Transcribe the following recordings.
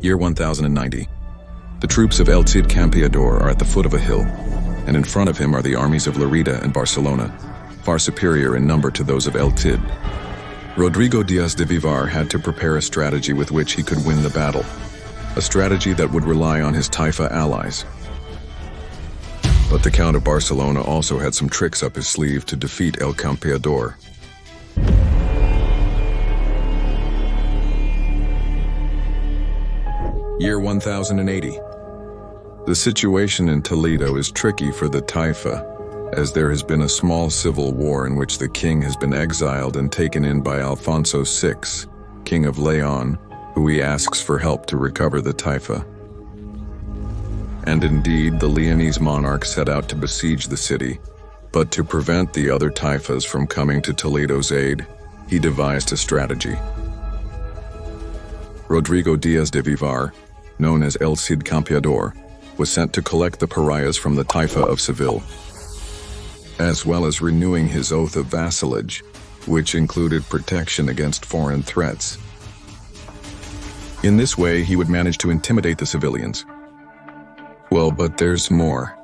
Year 1090. The troops of El Cid Campeador are at the foot of a hill, and in front of him are the armies of Lerida and Barcelona, far superior in number to those of El Cid. Rodrigo Diaz de Vivar had to prepare a strategy with which he could win the battle, a strategy that would rely on his Taifa allies. But the Count of Barcelona also had some tricks up his sleeve to defeat El Campeador. Year 1080. The situation in Toledo is tricky for the Taifa, as there has been a small civil war in which the king has been exiled and taken in by Alfonso VI, King of Leon, who he asks for help to recover the Taifa. And indeed, the Leonese monarch set out to besiege the city, but to prevent the other Taifas from coming to Toledo's aid, he devised a strategy. Rodrigo Diaz de Vivar, known as El Cid Campeador, was sent to collect the pariahs from the Taifa of Seville, as well as renewing his oath of vassalage, which included protection against foreign threats. In this way, he would manage to intimidate the civilians. Well, but there's more.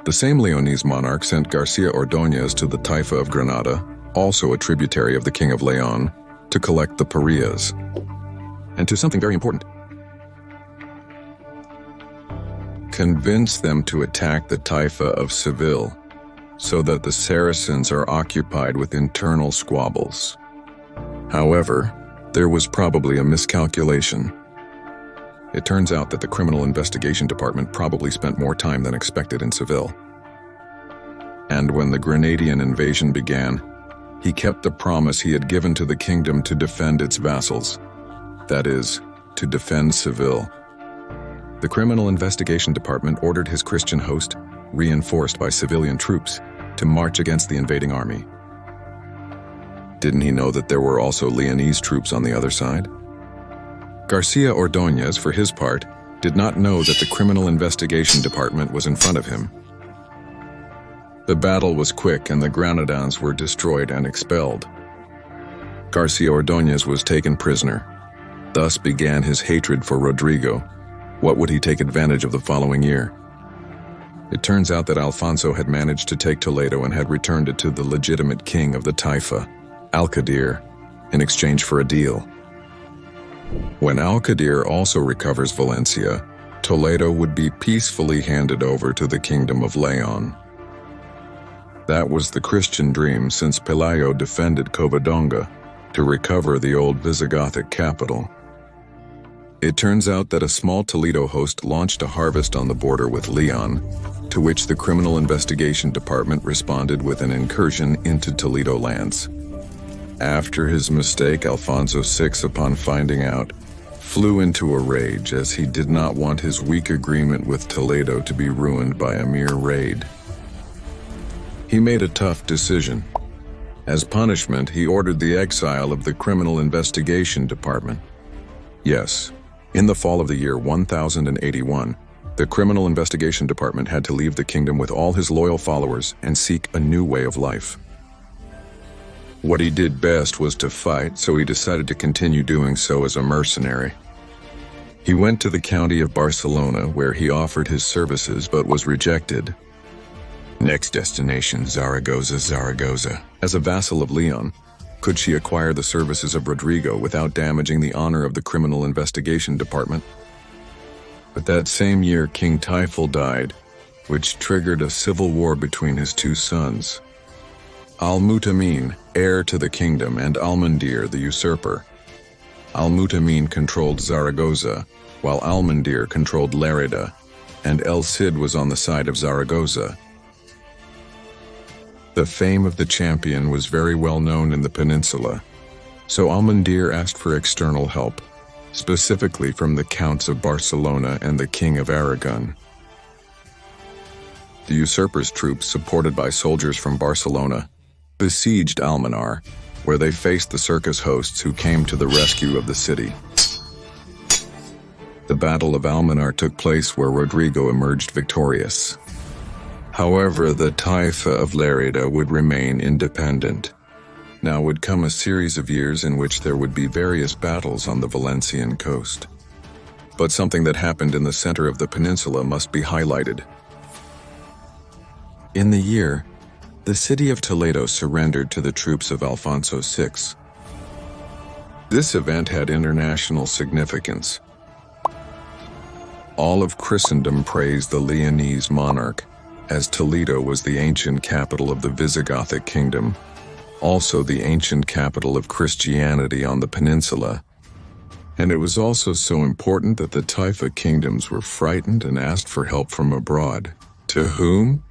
The same Leonese monarch sent Garcia Ordóñez to the Taifa of Granada, also a tributary of the King of Leon, to collect the pariahs. And to something very important. Convince them to attack the Taifa of Seville, so that the Saracens are occupied with internal squabbles. However, there was probably a miscalculation. It turns out that the Criminal Investigation Department probably spent more time than expected in Seville. And when the Grenadian invasion began, he kept the promise he had given to the kingdom to defend its vassals. That is, to defend Seville. The Criminal Investigation Department ordered his Christian host, reinforced by civilian troops, to march against the invading army. Didn't he know that there were also Leonese troops on the other side? Garcia Ordóñez, for his part, did not know that the Criminal Investigation Department was in front of him. The battle was quick and the Granadans were destroyed and expelled. Garcia Ordóñez was taken prisoner. Thus began his hatred for Rodrigo. What would he take advantage of the following year? It turns out that Alfonso had managed to take Toledo and had returned it to the legitimate king of the Taifa, Al-Qadir, in exchange for a deal. When Al-Qadir also recovers Valencia, Toledo would be peacefully handed over to the Kingdom of Leon. That was the Christian dream since Pelayo defended Covadonga to recover the old Visigothic capital. It turns out that a small Toledo host launched a harvest on the border with Leon, to which the Criminal Investigation Department responded with an incursion into Toledo lands. After his mistake, Alfonso VI, upon finding out, flew into a rage as he did not want his weak agreement with Toledo to be ruined by a mere raid. He made a tough decision. As punishment, he ordered the exile of the Criminal Investigation Department. Yes. In the fall of the year 1081, the Criminal Investigation Department had to leave the kingdom with all his loyal followers and seek a new way of life. What he did best was to fight, so he decided to continue doing so as a mercenary. He went to the county of Barcelona, where he offered his services but was rejected. Next destination, Zaragoza, Zaragoza. As a vassal of Leon, could she acquire the services of Rodrigo without damaging the honor of the Criminal Investigation Department? But that same year, King Taiful died, which triggered a civil war between his two sons. Al-Mutamin, heir to the kingdom, and Almandir, the usurper. Al-Mutamin controlled Zaragoza, while Almandir controlled Lerida, and El Cid was on the side of Zaragoza. The fame of the champion was very well known in the peninsula, so Almandir asked for external help, specifically from the Counts of Barcelona and the King of Aragon. The usurper's troops, supported by soldiers from Barcelona, besieged Almanar, where they faced the circus hosts who came to the rescue of the city. The Battle of Almanar took place where Rodrigo emerged victorious. However, the Taifa of Lerida would remain independent. Now would come a series of years in which there would be various battles on the Valencian coast. but something that happened in the center of the peninsula must be highlighted. In the year, the city of Toledo surrendered to the troops of Alfonso VI. This event had international significance. All of Christendom praised the Leonese monarch, as Toledo was the ancient capital of the Visigothic kingdom, also the ancient capital of Christianity on the peninsula. And it was also so important that the Taifa kingdoms were frightened and asked for help from abroad. To whom?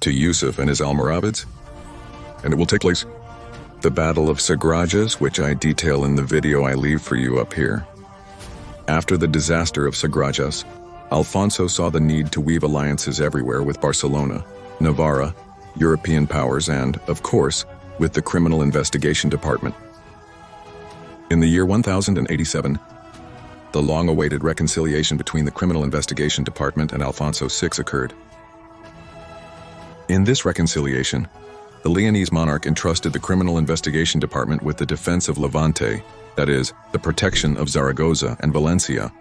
To Yusuf and his Almoravids. And it will take place. The Battle of Sagrajas, which I detail in the video I leave for you up here. After the disaster of Sagrajas, Alfonso saw the need to weave alliances everywhere with Barcelona, Navarra, European powers, and, of course, with the Criminal Investigation Department. In the year 1087, the long-awaited reconciliation between the Criminal Investigation Department and Alfonso VI occurred. In this reconciliation, the Leonese monarch entrusted the Criminal Investigation Department with the defense of Levante, that is, the protection of Zaragoza and Valencia.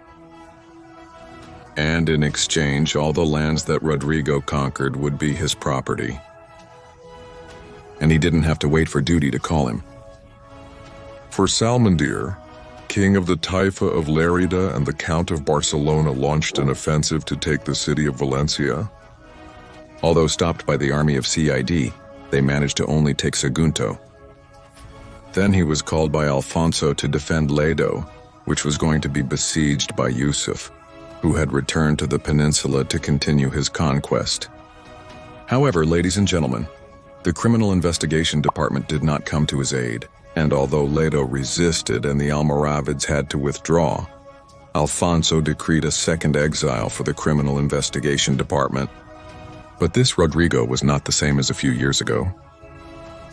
And in exchange, all the lands that Rodrigo conquered would be his property. And he didn't have to wait for duty to call him. For Salmandir, king of the Taifa of Lerida and the Count of Barcelona launched an offensive to take the city of Valencia. Although stopped by the army of Cid, they managed to only take Sagunto. Then he was called by Alfonso to defend Ledo, which was going to be besieged by Yusuf, who had returned to the peninsula to continue his conquest. However, ladies and gentlemen, the Criminal Investigation Department did not come to his aid, and although Ledo resisted and the Almoravids had to withdraw, Alfonso decreed a second exile for the Criminal Investigation Department. But this Rodrigo was not the same as a few years ago.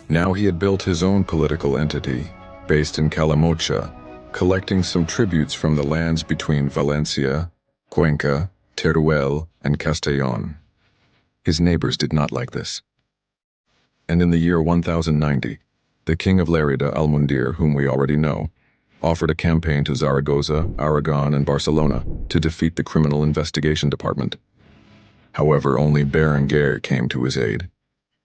Now he had built his own political entity, based in Calamocha, collecting some tributes from the lands between Valencia, Cuenca, Teruel, and Castellon. His neighbors did not like this. And in the year 1090, the king of Lerida, Almundir, whom we already know, offered a campaign to Zaragoza, Aragon, and Barcelona to defeat the Criminal Investigation Department. However, only Berenguer came to his aid,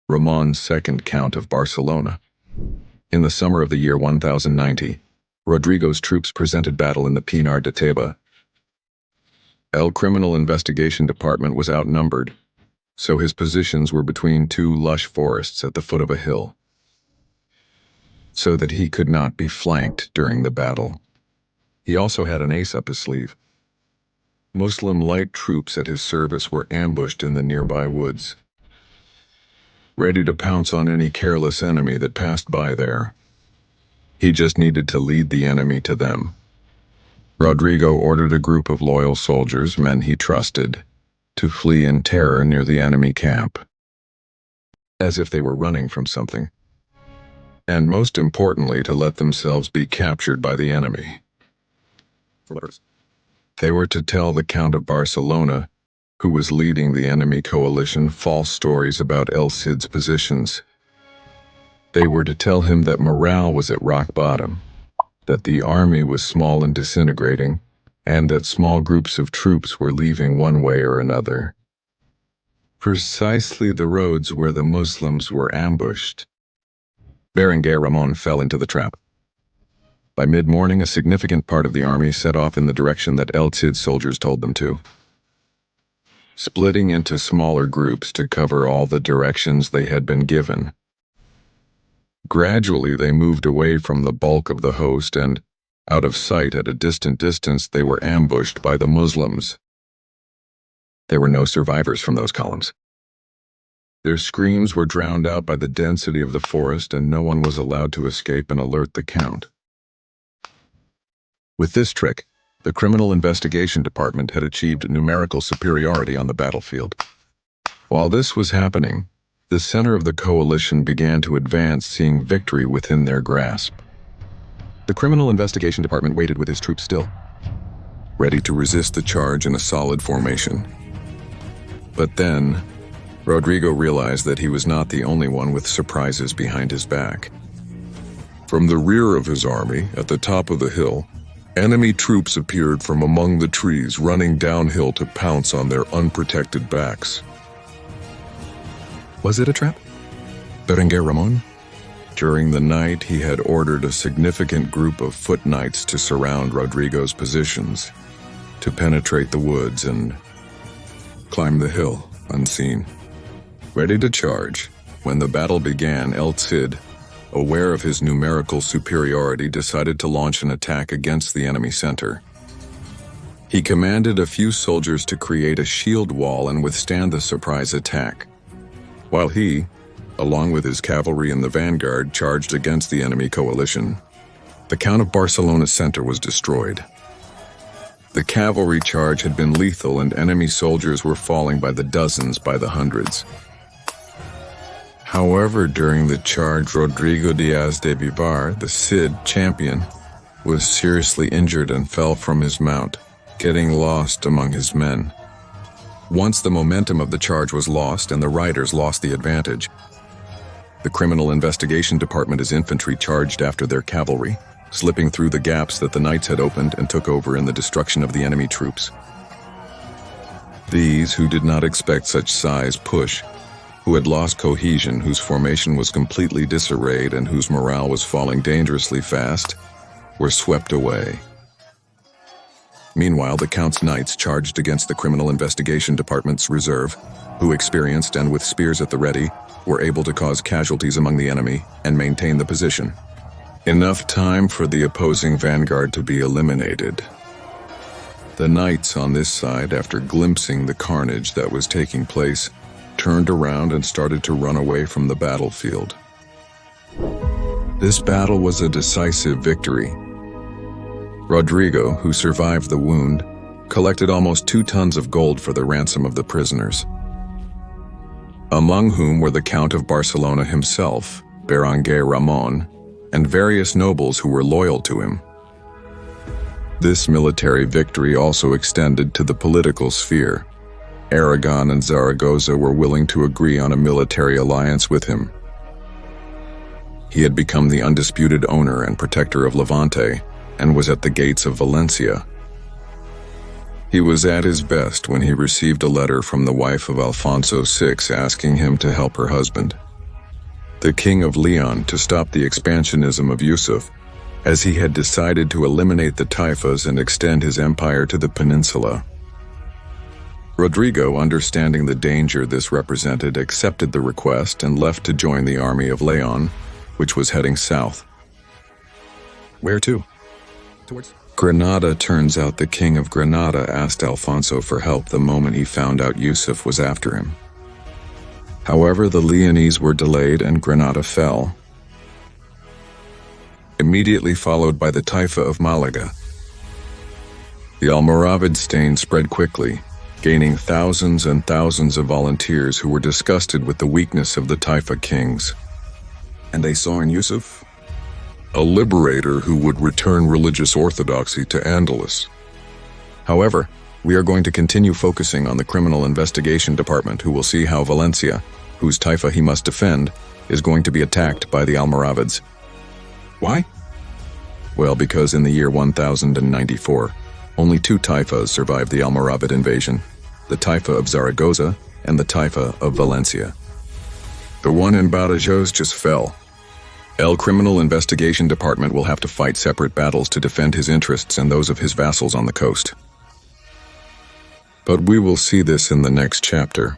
Ramon's second count of Barcelona. In the summer of the year 1090, Rodrigo's troops presented battle in the Pinar de Teba. El Criminal Investigation Department was outnumbered, so his positions were between two lush forests at the foot of a hill, so that he could not be flanked during the battle. He also had an ace up his sleeve. Muslim light troops at his service were ambushed in the nearby woods, ready to pounce on any careless enemy that passed by there. He just needed to lead the enemy to them. Rodrigo ordered a group of loyal soldiers, men he trusted, to flee in terror near the enemy camp, as if they were running from something, and most importantly, to let themselves be captured by the enemy. They were to tell the Count of Barcelona, who was leading the enemy coalition, false stories about El Cid's positions. They were to tell him that morale was at rock bottom, that the army was small and disintegrating, and that small groups of troops were leaving one way or another. Precisely the roads where the Muslims were ambushed. Berenguer Ramon fell into the trap. By mid-morning, a significant part of the army set off in the direction that El Cid's soldiers told them to, splitting into smaller groups to cover all the directions they had been given. Gradually, they moved away from the bulk of the host and, out of sight at a distant distance, they were ambushed by the Muslims. There were no survivors from those columns. Their screams were drowned out by the density of the forest, and no one was allowed to escape and alert the Count. With this trick, the Criminal Investigation Department had achieved numerical superiority on the battlefield. While this was happening, the center of the coalition began to advance, seeing victory within their grasp. The Criminal Investigation Department waited with his troops still, ready to resist the charge in a solid formation. But then, Rodrigo realized that he was not the only one with surprises behind his back. From the rear of his army, at the top of the hill, Enemy troops appeared from among the trees, running downhill to pounce on their unprotected backs. Was it a trap? Berenguer Ramon? During the night, he had ordered a significant group of foot knights to surround Rodrigo's positions, to penetrate the woods and climb the hill unseen. Ready to charge, when the battle began, El Cid, aware of his numerical superiority, decided to launch an attack against the enemy center. He commanded a few soldiers to create a shield wall and withstand the surprise attack, while he, along with his cavalry in the vanguard, charged against the enemy coalition. The Count of Barcelona's center was destroyed. The cavalry charge had been lethal, and enemy soldiers were falling by the dozens, by the hundreds. However, during the charge, Rodrigo Diaz de Vivar, the Cid champion, was seriously injured and fell from his mount, getting lost among his men. Once the momentum of the charge was lost and the riders lost the advantage, the Criminal Investigation Department's infantry charged after their cavalry, slipping through the gaps that the knights had opened, and took over in the destruction of the enemy troops. These, who did not expect such size push, who had lost cohesion, whose formation was completely disarrayed, and whose morale was falling dangerously fast, were swept away. Meanwhile, the Count's knights charged against the Criminal Investigation Department's reserve, who, experienced and with spears at the ready, were able to cause casualties among the enemy and maintain the position. Enough time for the opposing vanguard to be eliminated. The knights on this side, after glimpsing the carnage that was taking place, turned around and started to run away from the battlefield. This battle was a decisive victory. Rodrigo, who survived the wound, collected almost 2 tons of gold for the ransom of the prisoners, among whom were the Count of Barcelona himself, Berenguer Ramon, and various nobles who were loyal to him. This military victory also extended to the political sphere. Aragon and Zaragoza were willing to agree on a military alliance with him. He had become the undisputed owner and protector of Levante, and was at the gates of Valencia. He was at his best when he received a letter from the wife of Alfonso VI asking him to help her husband, the King of Leon, to stop the expansionism of Yusuf, as he had decided to eliminate the Taifas and extend his empire to the peninsula. Rodrigo, understanding the danger this represented, accepted the request and left to join the army of Leon, which was heading south. Where to? Towards Granada. Turns out the King of Granada asked Alfonso for help the moment he found out Yusuf was after him. However, the Leonese were delayed and Granada fell, immediately followed by the Taifa of Malaga. The Almoravid stain spread quickly, gaining thousands and thousands of volunteers who were disgusted with the weakness of the Taifa kings. And they saw in Yusuf a liberator who would return religious orthodoxy to Andalus. However, we are going to continue focusing on the Criminal Investigation Department, who will see how Valencia, whose Taifa he must defend, is going to be attacked by the Almoravids. Why? Well, because in the year 1094, only 2 Taifas survived the Almoravid invasion, the Taifa of Zaragoza and the Taifa of Valencia. The one in Badajoz just fell. El Criminal Investigation Department will have to fight separate battles to defend his interests and those of his vassals on the coast. But we will see this in the next chapter.